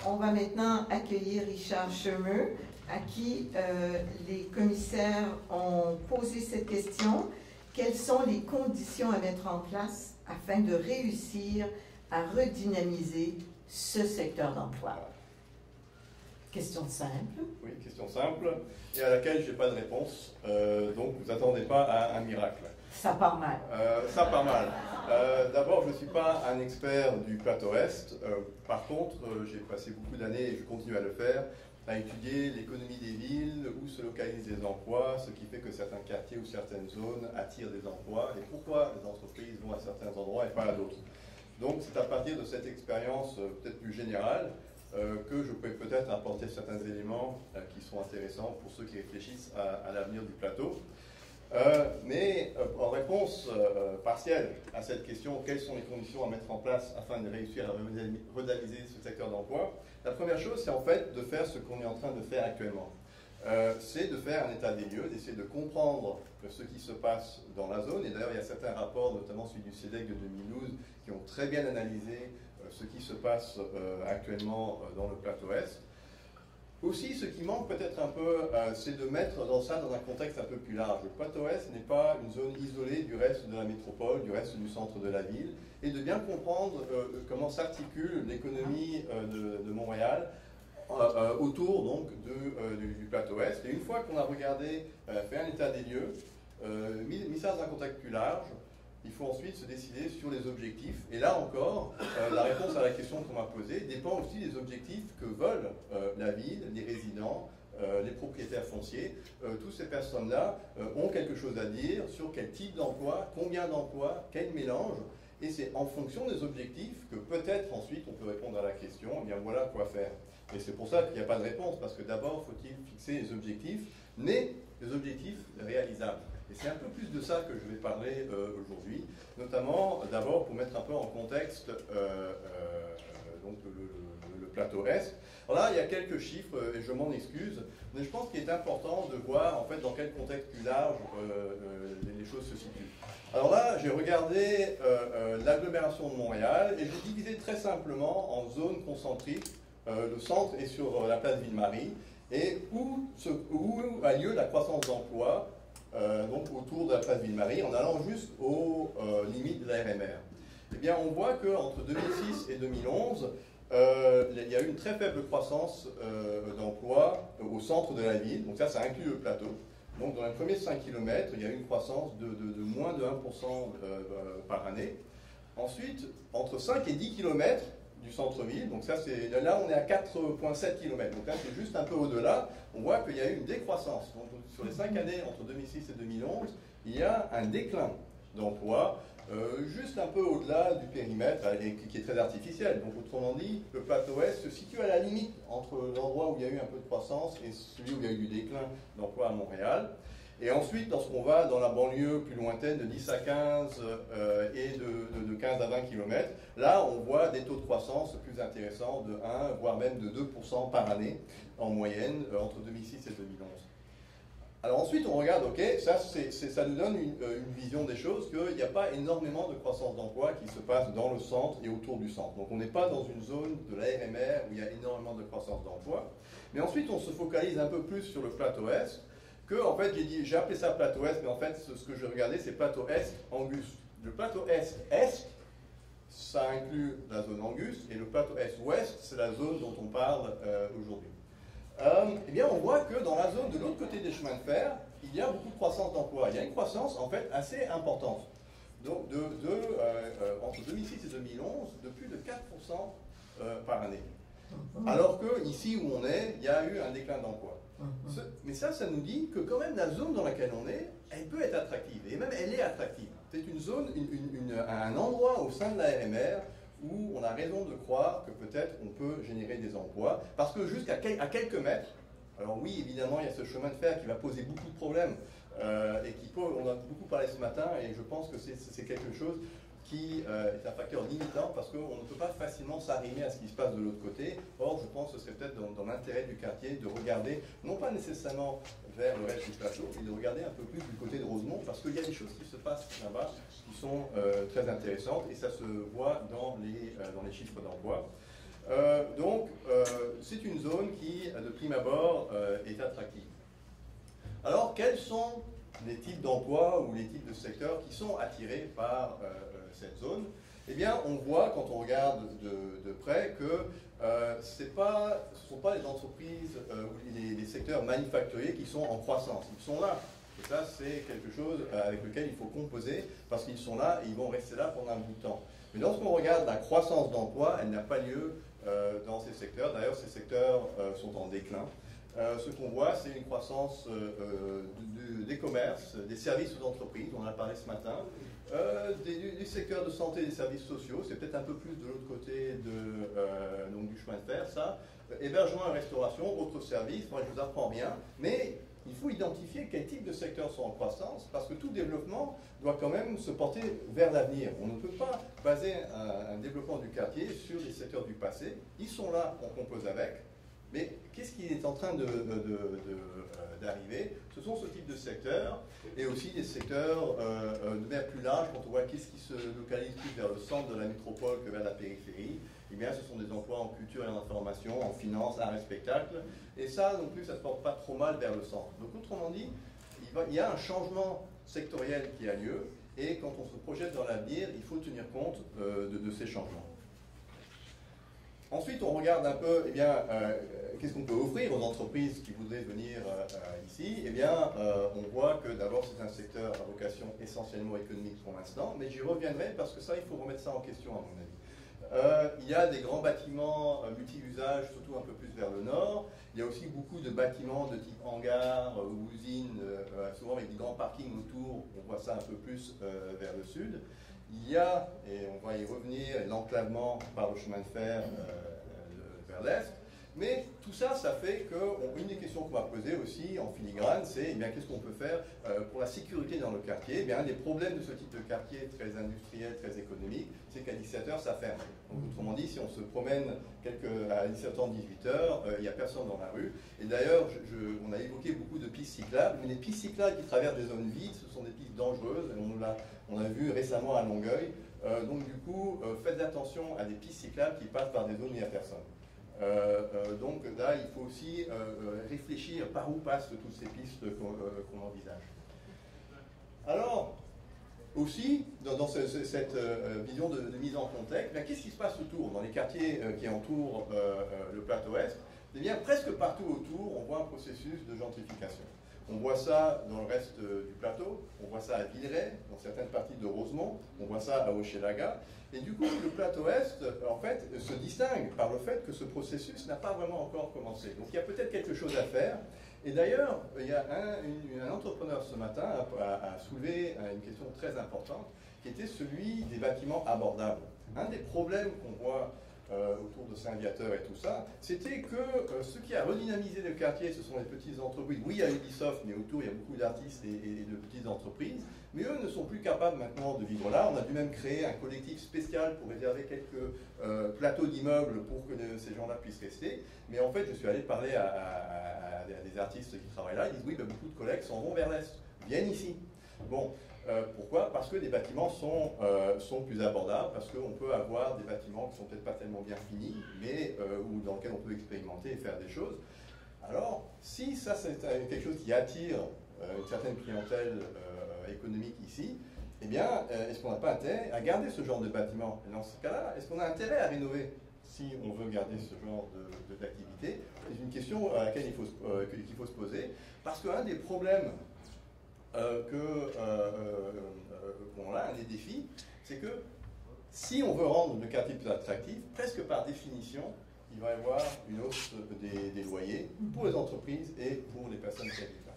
On va maintenant accueillir Richard Chemeux, à qui les commissaires ont posé cette question. Quelles sont les conditions à mettre en place afin de réussir à redynamiser ce secteur d'emploi? Question simple. Oui, question simple, et à laquelle je n'ai pas de réponse. Donc, vous attendez pas à un miracle. Ça part mal. Ça part mal. D'abord, je ne suis pas un expert du plateau Est. Par contre, j'ai passé beaucoup d'années, et je continue à le faire, à étudier l'économie des villes, où se localisent les emplois, ce qui fait que certains quartiers ou certaines zones attirent des emplois, et pourquoi les entreprises vont à certains endroits et pas à d'autres. Donc, c'est à partir de cette expérience peut-être plus générale que je peux peut-être apporter certains éléments qui sont intéressants pour ceux qui réfléchissent à l'avenir du plateau. Mais en réponse partielle à cette question, quelles sont les conditions à mettre en place afin de réussir à redynamiser ce secteur d'emploi? La première chose, c'est en fait de faire ce qu'on est en train de faire actuellement. C'est de faire un état des lieux, d'essayer de comprendre ce qui se passe dans la zone. Et d'ailleurs, il y a certains rapports, notamment celui du CEDEC de 2012, qui ont très bien analysé ce qui se passe actuellement dans le plateau Est. Aussi, ce qui manque peut-être un peu, c'est de mettre ça dans un contexte un peu plus large. Le plateau Est n'est pas une zone isolée du reste de la métropole, du reste du centre de la ville, et de bien comprendre comment s'articule l'économie de Montréal autour donc du plateau Est. Et une fois qu'on a regardé, fait un état des lieux, mis ça dans un contexte plus large, il faut ensuite se décider sur les objectifs. Et là encore, la réponse à la question qu'on m'a posée dépend aussi des objectifs que veulent la ville, les résidents, les propriétaires fonciers. Toutes ces personnes-là ont quelque chose à dire sur quel type d'emploi, combien d'emplois, quel mélange. Et c'est en fonction des objectifs que peut-être ensuite on peut répondre à la question, eh bien voilà quoi faire. Et c'est pour ça qu'il n'y a pas de réponse, parce que d'abord faut-il fixer les objectifs, mais les objectifs réalisables. Et c'est un peu plus de ça que je vais parler aujourd'hui, notamment d'abord pour mettre un peu en contexte donc le plateau Est. Alors là, il y a quelques chiffres, et je m'en excuse, mais je pense qu'il est important de voir en fait dans quel contexte plus large les choses se situent. Alors là, j'ai regardé l'agglomération de Montréal, et j'ai divisé très simplement en zones concentriques. Le centre est sur la place Ville-Marie, et où a lieu la croissance d'emploi, donc autour de la place Ville-Marie, en allant jusqu'aux limites de la RMR. Eh bien, on voit qu'entre 2006 et 2011, il y a eu une très faible croissance d'emploi au centre de la ville. Donc ça inclut le plateau. Donc dans les premiers 5 km, il y a eu une croissance de moins de 1% par année. Ensuite, entre 5 et 10 km du centre-ville, donc ça là on est à 4,7 km, donc là c'est juste un peu au-delà, on voit qu'il y a eu une décroissance. Donc sur les 5 années entre 2006 et 2011, il y a un déclin d'emploi, juste un peu au-delà du périmètre, qui est très artificiel. Donc autrement dit, le plateau Est se situe à la limite entre l'endroit où il y a eu un peu de croissance et celui où il y a eu du déclin d'emploi à Montréal. Et ensuite, lorsqu'on va dans la banlieue plus lointaine, de 10 à 15 et de 15 à 20 km, là, on voit des taux de croissance plus intéressants de 1, voire même de 2% par année, en moyenne, entre 2006 et 2011. Alors ensuite, on regarde, ok, ça nous donne une vision des choses, qu'il n'y a pas énormément de croissance d'emploi qui se passe dans le centre et autour du centre. Donc on n'est pas dans une zone de la RMR où il y a énormément de croissance d'emploi. Mais ensuite, on se focalise un peu plus sur le plateau Est, que, en fait, j'ai appelé ça plateau Est, mais en fait, ce que je regardais, c'est plateau Est Angus. Le plateau Est, ça inclut la zone Angus, et le plateau Est-Ouest, c'est la zone dont on parle aujourd'hui. Eh bien, on voit que dans la zone de l'autre côté des chemins de fer, il y a beaucoup de croissance d'emploi. Il y a une croissance, en fait, assez importante. Donc, entre 2006 et 2011, de plus de 4% par année. Alors que ici où on est, il y a eu un déclin d'emploi. Mais ça nous dit que quand même la zone dans laquelle on est, elle peut être attractive, et même elle est attractive. C'est une zone, un endroit au sein de la RMR où on a raison de croire que peut-être on peut générer des emplois, parce que jusqu'à quelques mètres, alors oui, évidemment, il y a ce chemin de fer qui va poser beaucoup de problèmes, et on a beaucoup parlé ce matin, et je pense que c'est quelque chose qui est un facteur limitant parce qu'on ne peut pas facilement s'arrimer à ce qui se passe de l'autre côté. Or, je pense que ce serait peut-être dans l'intérêt du quartier de regarder, non pas nécessairement vers le reste du plateau, mais de regarder un peu plus du côté de Rosemont, parce qu'il y a des choses qui se passent là-bas qui sont très intéressantes, et ça se voit dans les chiffres d'emploi. Donc, c'est une zone qui, de prime abord, est attractive. Alors, quels sont les types d'emplois ou les types de secteurs qui sont attirés par cette zone? Eh bien, on voit, quand on regarde de près, que ce ne sont pas les entreprises ou les secteurs manufacturiers qui sont en croissance. Ils sont là. Et ça, c'est quelque chose avec lequel il faut composer, parce qu'ils sont là et ils vont rester là pendant un bout de temps. Mais lorsqu'on regarde la croissance d'emploi, elle n'a pas lieu dans ces secteurs. D'ailleurs, ces secteurs sont en déclin. Ce qu'on voit, c'est une croissance des commerces, des services aux entreprises, on en a parlé ce matin, des secteurs de santé et des services sociaux, c'est peut-être un peu plus de l'autre côté donc du chemin de fer, ça. Hébergement et restauration, autres services, moi je ne vous apprends rien, mais il faut identifier quel type de secteurs sont en croissance, parce que tout développement doit quand même se porter vers l'avenir. On ne peut pas baser un développement du quartier sur les secteurs du passé. Ils sont là, on compose avec. Mais qu'est-ce qui est en train d'arriver? Ce sont ce type de secteurs, et aussi des secteurs de manière plus large, quand on voit qu'est-ce qui se localise plus vers le centre de la métropole que vers la périphérie. Eh bien, ce sont des emplois en culture et en information, en finance, art et spectacle. Et ça, non plus, ça ne se porte pas trop mal vers le centre. Donc, autrement dit, il y a un changement sectoriel qui a lieu, et quand on se projette dans l'avenir, il faut tenir compte de ces changements. Ensuite, on regarde un peu, eh bien, qu'est-ce qu'on peut offrir aux entreprises qui voudraient venir ici. Eh bien, on voit que d'abord, c'est un secteur à vocation essentiellement économique pour l'instant, mais j'y reviendrai parce que ça, il faut remettre ça en question, à mon avis. Il y a des grands bâtiments multi-usages, surtout un peu plus vers le nord. Il y a aussi beaucoup de bâtiments de type hangar ou usines, souvent avec des grands parkings autour. On voit ça un peu plus vers le sud. Il y a, et on va y revenir, l'enclavement par le chemin de fer vers l'est. Mais tout ça, ça fait qu'une des questions qu'on va poser aussi en filigrane, c'est eh qu'est-ce qu'on peut faire pour la sécurité dans le quartier? Eh bien, un des problèmes de ce type de quartier très industriel, très économique, c'est qu'à 17h, ça ferme. Donc, autrement dit, si on se promène à 17h, 18h, il n'y a personne dans la rue. Et d'ailleurs, on a évoqué beaucoup de pistes cyclables, mais les pistes cyclables qui traversent des zones vides, ce sont des pistes dangereuses. On l'a vu récemment à Longueuil. Donc, du coup, faites attention à des pistes cyclables qui passent par des zones où il n'y a personne. Donc là, il faut aussi réfléchir par où passent toutes ces pistes qu'on envisage. Alors, aussi, dans cette vision de mise en contexte, qu'est-ce qui se passe autour, dans les quartiers qui entourent le plateau Est? Eh bien, presque partout autour, on voit un processus de gentrification. On voit ça dans le reste du plateau, on voit ça à Villeray, dans certaines parties de Rosemont, on voit ça à Hochelaga. Et du coup, le plateau Est, en fait, se distingue par le fait que ce processus n'a pas vraiment encore commencé. Donc il y a peut-être quelque chose à faire. Et d'ailleurs, il y a un entrepreneur ce matin a soulevé une question très importante, qui était celui des bâtiments abordables. Un des problèmes qu'on voit autour de Saint-Viateur et tout ça, c'était que ce qui a redynamisé le quartier, ce sont les petites entreprises. Oui, il y a Ubisoft, mais autour, il y a beaucoup d'artistes et de petites entreprises. Mais eux ne sont plus capables maintenant de vivre là. On a dû même créer un collectif spécial pour réserver quelques plateaux d'immeubles pour que ces gens-là puissent rester. Mais en fait, je suis allé parler à des artistes qui travaillent là. Ils disent oui, beaucoup de collègues s'en vont vers l'Est, viennent ici. Bon, pourquoi? Parce que les bâtiments sont plus abordables, parce qu'on peut avoir des bâtiments qui ne sont peut-être pas tellement bien finis, mais ou dans lesquels on peut expérimenter et faire des choses. Alors, si ça c'est quelque chose qui attire une certaine clientèle économique ici, eh bien, est-ce qu'on n'a pas intérêt à garder ce genre de bâtiment? Et dans ce cas-là, est-ce qu'on a intérêt à rénover si on veut garder ce genre d'activité? C'est une question à laquelle qu'il faut se poser, parce qu'un des problèmes qu'on a, un des défis, c'est que si on veut rendre le quartier plus attractif, presque par définition, il va y avoir une hausse des loyers pour les entreprises et pour les personnes qui habitent là.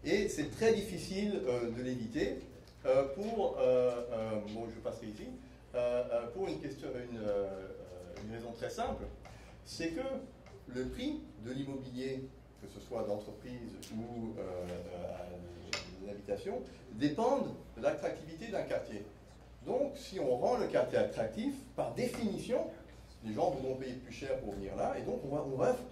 Et c'est très difficile de l'éviter bon, je passerai ici, pour une raison très simple, c'est que le prix de l'immobilier, que ce soit d'entreprise ou d'habitation, dépendent de l'attractivité d'un quartier. Donc, si on rend le quartier attractif, par définition, les gens voudront payer plus cher pour venir là, et donc on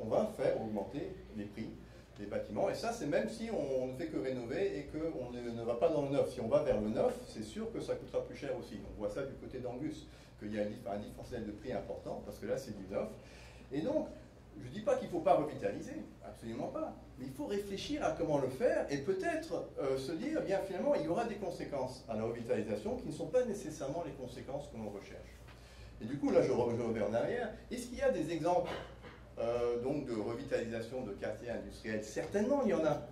va faire augmenter les prix des bâtiments. Et ça, c'est même si on ne fait que rénover et qu'on ne va pas dans le neuf. Si on va vers le neuf, c'est sûr que ça coûtera plus cher aussi. On voit ça du côté d'Angus. qu'il y a un différentiel de prix important, parce que là, c'est du neuf. Et donc, je ne dis pas qu'il ne faut pas revitaliser, absolument pas. Mais il faut réfléchir à comment le faire et peut-être se dire, eh bien finalement, il y aura des conséquences à la revitalisation qui ne sont pas nécessairement les conséquences que l'on recherche. Et du coup, là, je reviens en arrière. Est-ce qu'il y a des exemples donc de revitalisation de quartiers industriels? Certainement, il y en a.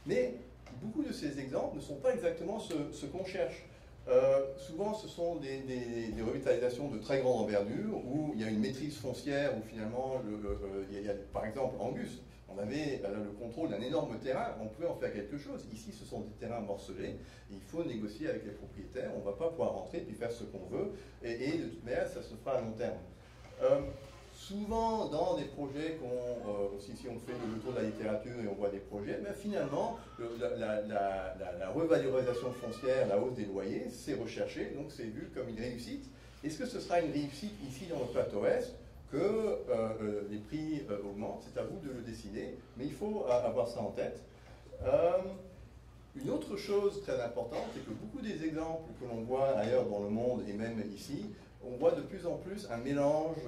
Mais beaucoup de ces exemples ne sont pas exactement ce qu'on cherche. Souvent, ce sont des revitalisations de très grande envergure où il y a une maîtrise foncière, où finalement, il y a, par exemple, Angus, on avait le contrôle d'un énorme terrain, on pouvait en faire quelque chose. Ici, ce sont des terrains morcelés, il faut négocier avec les propriétaires, on ne va pas pouvoir rentrer et faire ce qu'on veut, et de toute manière, ça se fera à long terme. Souvent, dans des projets, si on fait le tour de la littérature et on voit des projets, ben finalement, la revalorisation foncière, la hausse des loyers, c'est recherché, donc c'est vu comme une réussite. Est-ce que ce sera une réussite ici dans le plateau Est que les prix augmentent? C'est à vous de le décider, mais il faut avoir ça en tête. Une autre chose très importante, c'est que beaucoup des exemples que l'on voit ailleurs dans le monde et même ici, on voit de plus en plus un mélange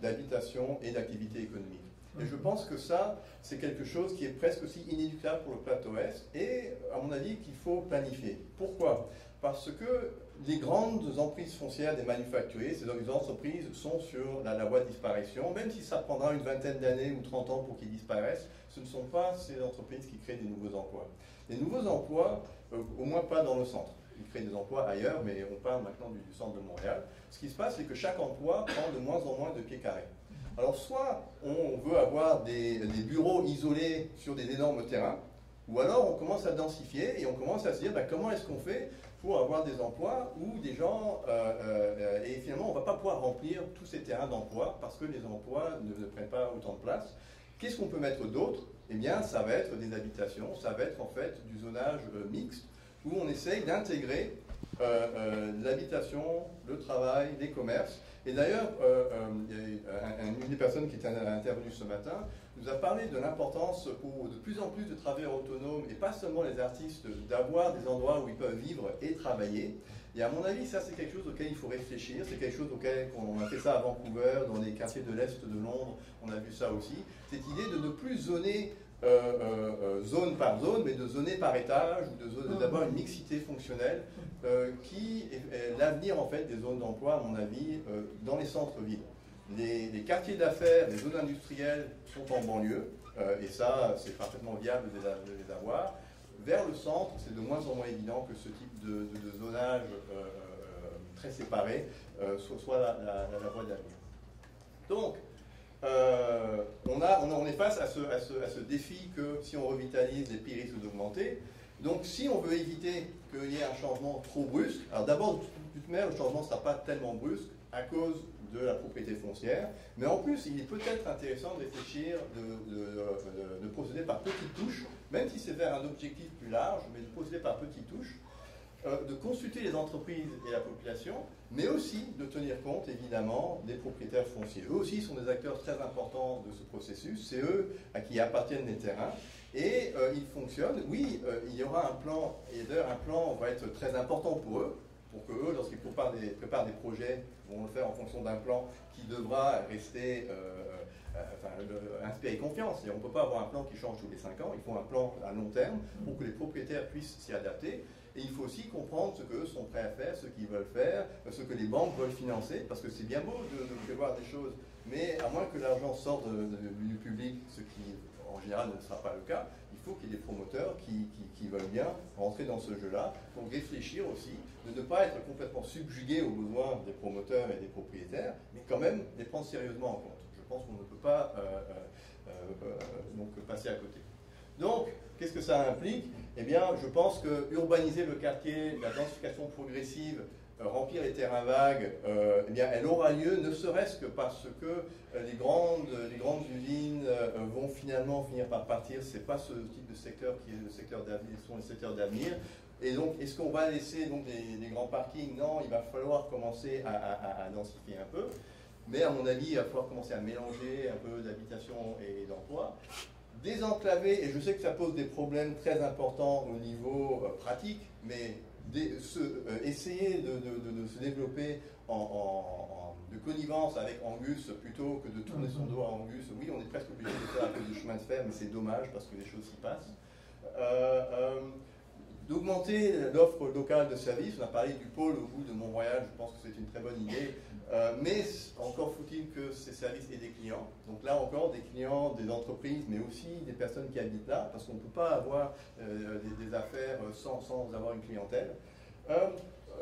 d'habitation et d'activité économique. Et je pense que ça, c'est quelque chose qui est presque aussi inéluctable pour le plateau Est et, à mon avis, qu'il faut planifier. Pourquoi? Parce que les grandes emprises foncières des manufacturiers, ces entreprises sont sur la voie de disparition. Même si ça prendra une vingtaine d'années ou 30 ans pour qu'ils disparaissent, ce ne sont pas ces entreprises qui créent des nouveaux emplois. Les nouveaux emplois, au moins pas dans le centre. Ils créent des emplois ailleurs, mais on parle maintenant du centre de Montréal. Ce qui se passe, c'est que chaque emploi prend de moins en moins de pieds carrés. Alors, soit on veut avoir des bureaux isolés sur des énormes terrains, ou alors on commence à densifier et on commence à se dire comment est-ce qu'on fait pour avoir des emplois où des gens, et finalement on ne va pas pouvoir remplir tous ces terrains d'emploi parce que les emplois ne prennent pas autant de place. Qu'est-ce qu'on peut mettre d'autre? Eh bien, ça va être des habitations, ça va être en fait du zonage mixte, où on essaye d'intégrer l'habitation, le travail, les commerces. Et d'ailleurs, une des personnes qui était intervenue ce matin nous a parlé de l'importance pour de plus en plus de travailleurs autonomes, et pas seulement les artistes, d'avoir des endroits où ils peuvent vivre et travailler. Et à mon avis, ça c'est quelque chose auquel il faut réfléchir, c'est quelque chose auquel on a fait ça à Vancouver, dans les quartiers de l'Est de Londres, on a vu ça aussi. Cette idée de ne plus zoner zone par zone, mais de zoner par étage, ou d'avoir une mixité fonctionnelle qui est l'avenir en fait des zones d'emploi, à mon avis, dans les centres-villes. Les quartiers d'affaires, les zones industrielles sont en banlieue, et ça, c'est parfaitement viable de les avoir. Vers le centre, c'est de moins en moins évident que ce type de zonage très séparé soit la voie d'avenir. Donc, on est face à ce défi que si on revitalise, les prix risquent d'augmenter. Donc si on veut éviter qu'il y ait un changement trop brusque, alors d'abord, de toute manière, le changement ne sera pas tellement brusque à cause de la propriété foncière, mais en plus, il est peut-être intéressant de réfléchir, de procéder par petites touches, même si c'est vers un objectif plus large, mais de procéder par petites touches, de consulter les entreprises et la population, mais aussi de tenir compte, évidemment, des propriétaires fonciers. Eux aussi sont des acteurs très importants de ce processus, c'est eux à qui appartiennent les terrains, et ils fonctionnent. Oui, il y aura un plan, et d'ailleurs un plan va être très important pour eux, pour que eux, lorsqu'ils préparent des projets, vont le faire en fonction d'un plan qui devra rester, inspirer confiance. Et on ne peut pas avoir un plan qui change tous les 5 ans, il faut un plan à long terme pour que les propriétaires puissent s'y adapter. Et il faut aussi comprendre ce qu'eux sont prêts à faire, ce qu'ils veulent faire, ce que les banques veulent financer, parce que c'est bien beau de prévoir des choses, mais à moins que l'argent sorte du public, ce qui en général ne sera pas le cas, il faut qu'il y ait des promoteurs qui veulent bien rentrer dans ce jeu-là, pour réfléchir aussi, de ne pas être complètement subjugué aux besoins des promoteurs et des propriétaires, mais quand même les prendre sérieusement en compte. Je pense qu'on ne peut pas donc passer à côté. Donc, qu'est-ce que ça implique? Eh bien, je pense que urbaniser le quartier, la densification progressive, remplir les terrains vagues, eh bien, elle aura lieu ne serait-ce que parce que les grandes usines vont finalement finir par partir. C'est pas ce type de secteur qui est le secteur d'avenir, ce sont les secteurs d'avenir. Et donc, est-ce qu'on va laisser donc des grands parkings? Non, il va falloir commencer à densifier un peu. Mais à mon avis, il va falloir commencer à mélanger un peu d'habitation et d'emploi. Désenclaver, et je sais que ça pose des problèmes très importants au niveau pratique, mais essayer de se développer de connivence avec Angus plutôt que de tourner son dos à Angus. Oui, on est presque obligé de faire un peu de chemin de fer, mais c'est dommage parce que les choses s'y passent. D'augmenter l'offre locale de services. On a parlé du pôle au bout de Mont-Royal, je pense que c'est une très bonne idée, mais encore faut-il que ces services aient des clients. Donc là encore, des clients, des entreprises, mais aussi des personnes qui habitent là, parce qu'on ne peut pas avoir des affaires sans avoir une clientèle.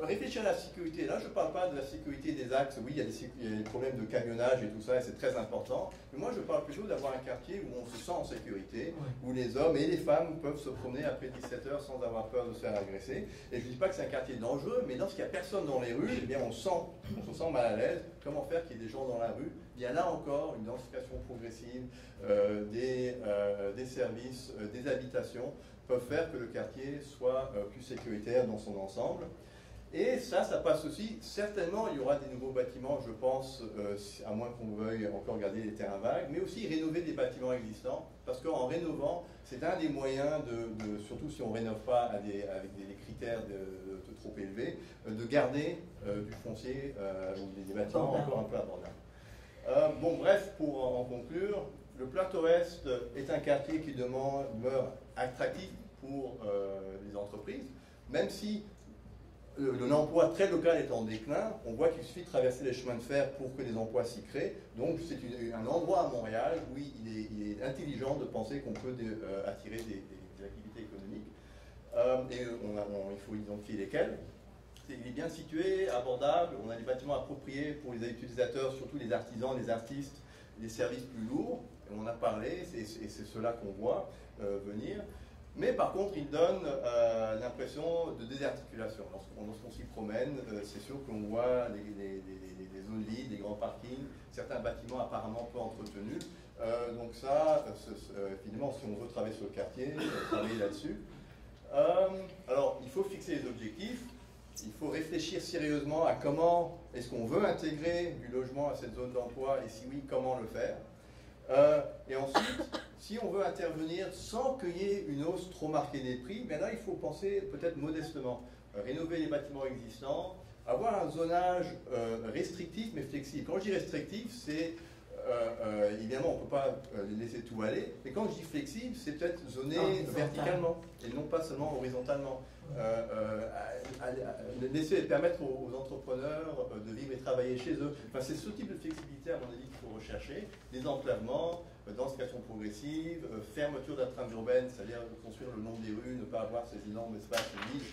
Réfléchir à la sécurité, là je ne parle pas de la sécurité des axes, oui il y a des problèmes de camionnage et tout ça et c'est très important, mais moi je parle plutôt d'avoir un quartier où on se sent en sécurité, où les hommes et les femmes peuvent se promener après 17h sans avoir peur de se faire agresser. Et je ne dis pas que c'est un quartier dangereux, mais lorsqu'il n'y a personne dans les rues, eh bien on se sent mal à l'aise. Comment faire qu'il y ait des gens dans la rue? Il y a là encore une densification progressive des services, des habitations peuvent faire que le quartier soit plus sécuritaire dans son ensemble. Et ça passe aussi, certainement il y aura des nouveaux bâtiments, je pense, à moins qu'on veuille encore garder les terrains vagues, mais aussi rénover des bâtiments existants, parce qu'en rénovant, c'est un des moyens, surtout si on ne rénove pas avec des critères trop élevés, de garder du foncier ou des bâtiments encore un peu abordables. Bon, bref, pour en conclure, le Plateau Est est un quartier qui demeure attractif pour les entreprises, même si l'emploi très local est en déclin. On voit qu'il suffit de traverser les chemins de fer pour que des emplois s'y créent. Donc c'est un endroit à Montréal où il est intelligent de penser qu'on peut attirer des activités économiques. Il faut identifier lesquelles. Il est bien situé, abordable, on a des bâtiments appropriés pour les utilisateurs, surtout les artisans, les artistes, les services plus lourds. Et on en a parlé, et c'est cela qu'on voit venir. Mais par contre, il donne l'impression de désarticulation. Lorsqu'on s'y promène, c'est sûr qu'on voit des zones vides, des grands parkings, certains bâtiments apparemment peu entretenus. Donc ça, finalement, si on veut travailler sur le quartier, travailler là-dessus. Alors, il faut fixer les objectifs. Il faut réfléchir sérieusement à comment est-ce qu'on veut intégrer du logement à cette zone d'emploi et si oui, comment le faire. Et ensuite, si on veut intervenir sans qu'il y ait une hausse trop marquée des prix, bien là, il faut penser peut-être modestement. Rénover les bâtiments existants, avoir un zonage restrictif mais flexible. Quand je dis restrictif, c'est évidemment, on ne peut pas laisser tout aller, mais quand je dis flexible, c'est peut-être zoné verticalement et non pas seulement horizontalement. Permettre aux entrepreneurs de vivre et travailler chez eux. Enfin, c'est ce type de flexibilité, à mon avis, qu'il faut rechercher. Des enclavements, densification progressive, fermeture d'atteintes urbaines, c'est-à-dire construire le long des rues, ne pas avoir ces énormes espaces vides,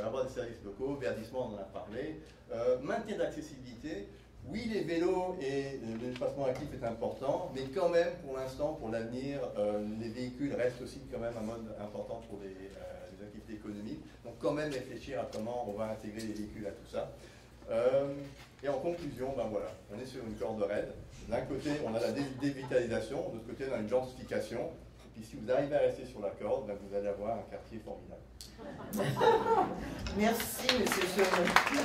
avoir des services locaux, verdissement, on en a parlé, maintien d'accessibilité. Oui, les vélos et le déplacement actif est important, mais quand même, pour l'instant, pour l'avenir, les véhicules restent aussi quand même un mode important pour les activités économiques. Donc quand même réfléchir à comment on va intégrer les véhicules à tout ça. Et en conclusion, ben voilà, on est sur une corde raide. D'un côté, on a la dévitalisation, de l'autre côté, on a une gentrification. Et puis si vous arrivez à rester sur la corde, ben, vous allez avoir un quartier formidable. Merci, M. Chemin.